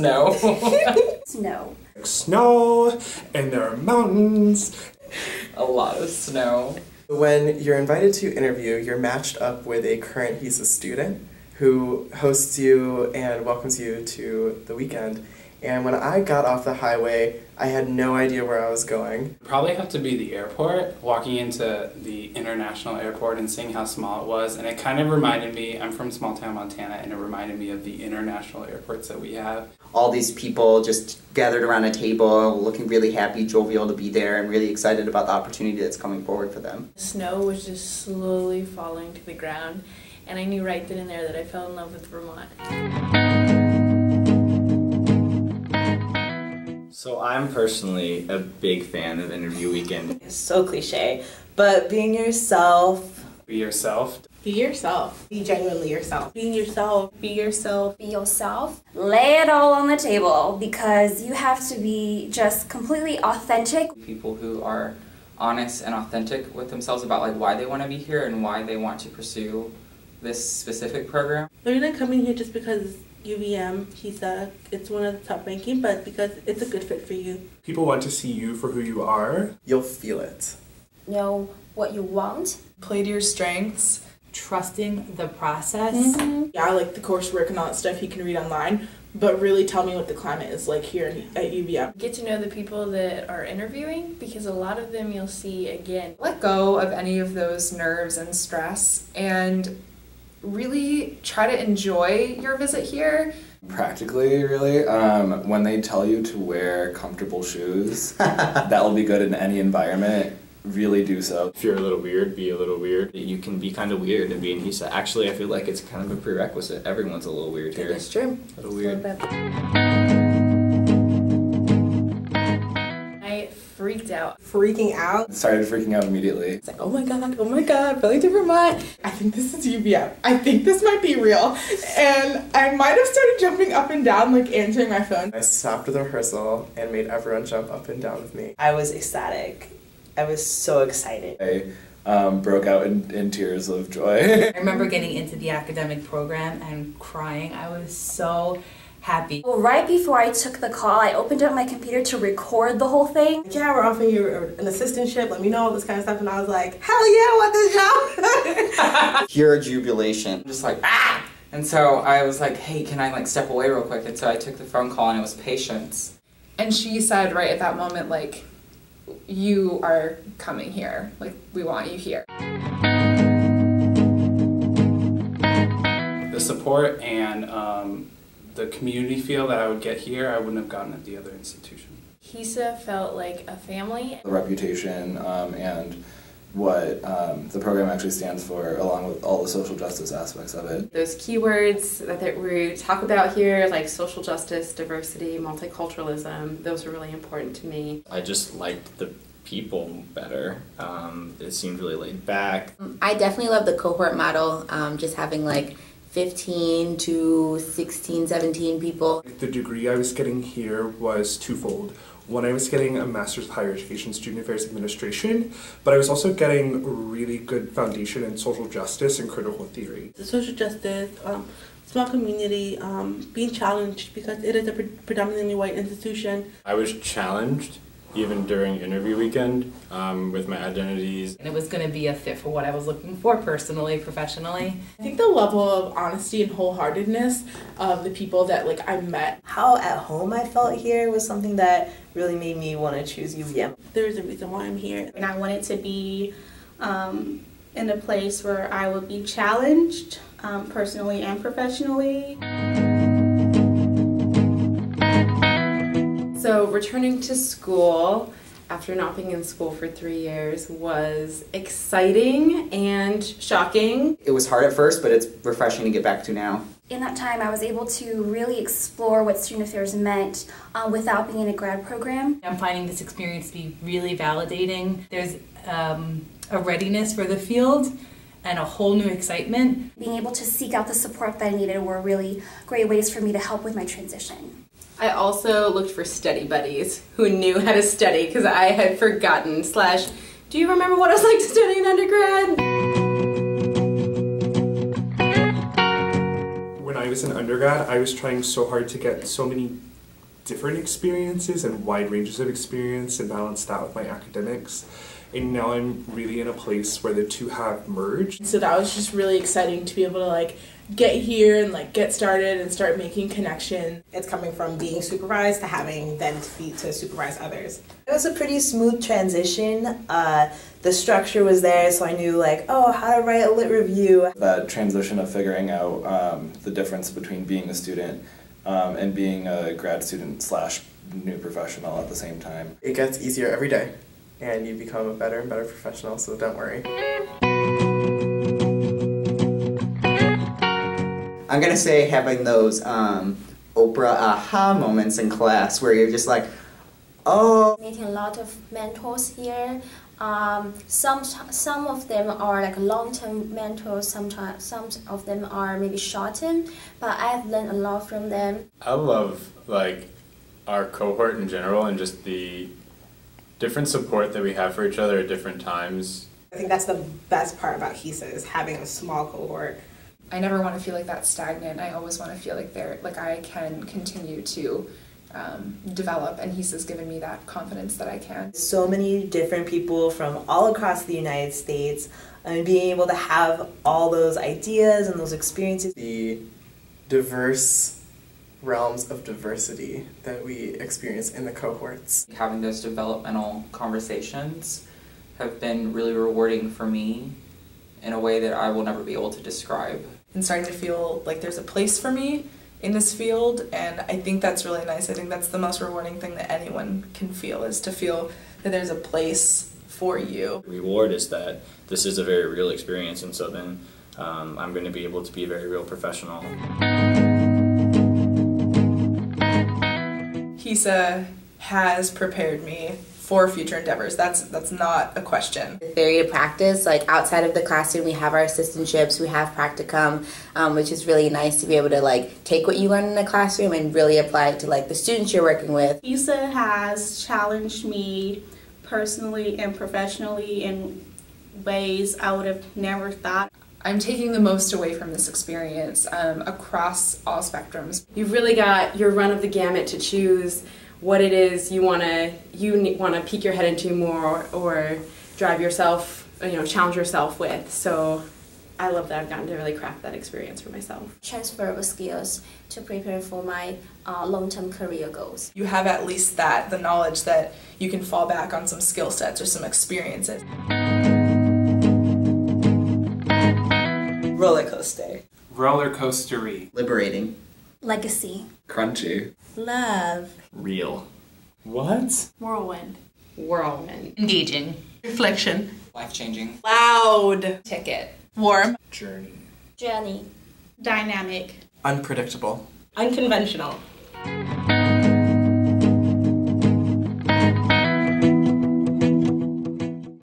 snow. Snow. Snow, and there are mountains. A lot of snow. When you're invited to interview, you're matched up with a current HESA student who hosts you and welcomes you to the weekend. And when I got off the highway, I had no idea where I was going. Probably have to be the airport, walking into the international airport and seeing how small it was. And it kind of reminded me, I'm from small town Montana, and it reminded me of the international airports that we have. All these people just gathered around a table, looking really happy, jovial to be there, and really excited about the opportunity that's coming forward for them. Snow was just slowly falling to the ground, and I knew right then and there that I fell in love with Vermont. So I'm personally a big fan of interview weekend. It's so cliche, but being yourself. Be yourself. Be yourself. Be genuinely yourself. Being yourself. Be yourself. Be yourself. Lay it all on the table because you have to be just completely authentic. People who are honest and authentic with themselves about like why they want to be here and why they want to pursue this specific program. They're not coming here just because UVM, HESA, it's one of the top ranking, but because it's a good fit for you. People want to see you for who you are. You'll feel it. Know what you want. Play to your strengths. Trusting the process. Yeah, I like the coursework and all that stuff you can read online, but really tell me what the climate is like here at UVM. Get to know the people that are interviewing because a lot of them you'll see again. Let go of any of those nerves and stress and really try to enjoy your visit here. Practically, really. When they tell you to wear comfortable shoes, that will be good in any environment. Really do so. If you're a little weird, be a little weird. You can be kind of weird and be in HESA. Actually, I feel like it's kind of a prerequisite. Everyone's a little weird here. That's true. A little weird. I freaked out. Freaking out? Started freaking out immediately. It's like, oh my god, flying to Vermont. I think this is UVM. I think this might be real. And I might have started jumping up and down, like answering my phone. I stopped the rehearsal and made everyone jump up and down with me. I was ecstatic. I was so excited. I broke out in tears of joy. I remember getting into the academic program and crying. I was so happy. Well, right before I took the call, I opened up my computer to record the whole thing. Yeah, we're offering you an assistantship, let me know all this kind of stuff, and I was like, hell yeah, I want this job! Pure jubilation. Just like, ah! And so I was like, hey, can I like step away real quick? And so I took the phone call and it was Patience. And she said right at that moment, like, you are coming here. Like, we want you here. The support and the community feel that I would get here, I wouldn't have gotten at the other institution. HESA felt like a family. The reputation and what the program actually stands for, along with all the social justice aspects of it. Those keywords that we talk about here, like social justice, diversity, multiculturalism, those are really important to me. I just liked the people better. It seemed really laid back. I definitely love the cohort model, just having like 15 to 16, 17 people. The degree I was getting here was twofold. One, I was getting a Master's of Higher Education Student Affairs Administration, but I was also getting a really good foundation in social justice and critical theory. The social justice, small community, being challenged because it is a predominantly white institution. I was challenged even during interview weekend with my identities. And it was going to be a fit for what I was looking for personally, professionally. I think the level of honesty and wholeheartedness of the people that like I met. How at home I felt here was something that really made me want to choose UVM. There's a reason why I'm here. And I wanted to be in a place where I would be challenged personally and professionally. So returning to school after not being in school for 3 years was exciting and shocking. It was hard at first, but it's refreshing to get back to now. In that time, I was able to really explore what student affairs meant without being in a grad program. I'm finding this experience to be really validating. There's a readiness for the field and a whole new excitement. Being able to seek out the support that I needed were really great ways for me to help with my transition. I also looked for study buddies who knew how to study because I had forgotten / do you remember what it was like to study in undergrad? When I was in undergrad, I was trying so hard to get so many different experiences and wide ranges of experience and balance that with my academics. And now I'm really in a place where the two have merged. So that was just really exciting to be able to like get here and like get started and start making connections. It's coming from being supervised to having then to supervise others. It was a pretty smooth transition. The structure was there, so I knew like, oh, how to write a lit review. That transition of figuring out the difference between being a student and being a grad student / new professional at the same time. It gets easier every day, and you become a better and better professional, so don't worry. I'm gonna say having those Oprah aha moments in class where you're just like, oh. Meeting a lot of mentors here. Some of them are like long-term mentors. Sometimes some of them are maybe short-term. But I've learned a lot from them. I love like our cohort in general and just the different support that we have for each other at different times. I think that's the best part about HESA is having a small cohort. I never want to feel like that's stagnant. I always want to feel like I can continue to develop, and HESA's given me that confidence that I can. So many different people from all across the United States, and being able to have all those ideas and those experiences. The diverse realms of diversity that we experience in the cohorts. Having those developmental conversations have been really rewarding for me in a way that I will never be able to describe. And starting to feel like there's a place for me in this field, and I think that's really nice. I think that's the most rewarding thing that anyone can feel, is to feel that there's a place for you. Reward is that this is a very real experience, and so then I'm going to be able to be a very real professional. HESA has prepared me for future endeavors. That's not a question. Theory to practice, like outside of the classroom, we have our assistantships, we have practicum, which is really nice to be able to like take what you learn in the classroom and really apply it to like the students you're working with. HESA has challenged me personally and professionally in ways I would have never thought. I'm taking the most away from this experience across all spectrums. You've really got your run of the gamut to choose what it is you want to peek your head into more or drive yourself, challenge yourself with. So I love that I've gotten to really craft that experience for myself. Transferable skills to prepare for my long-term career goals. You have at least the knowledge that you can fall back on some skill sets or some experiences. Roller coaster. Roller coastery. Liberating. Legacy. Crunchy. Love. Real. What? Whirlwind. Whirlwind. Engaging. Reflection. Life-changing. Loud. Ticket. Warm. Journey. Journey. Dynamic. Unpredictable. Unconventional.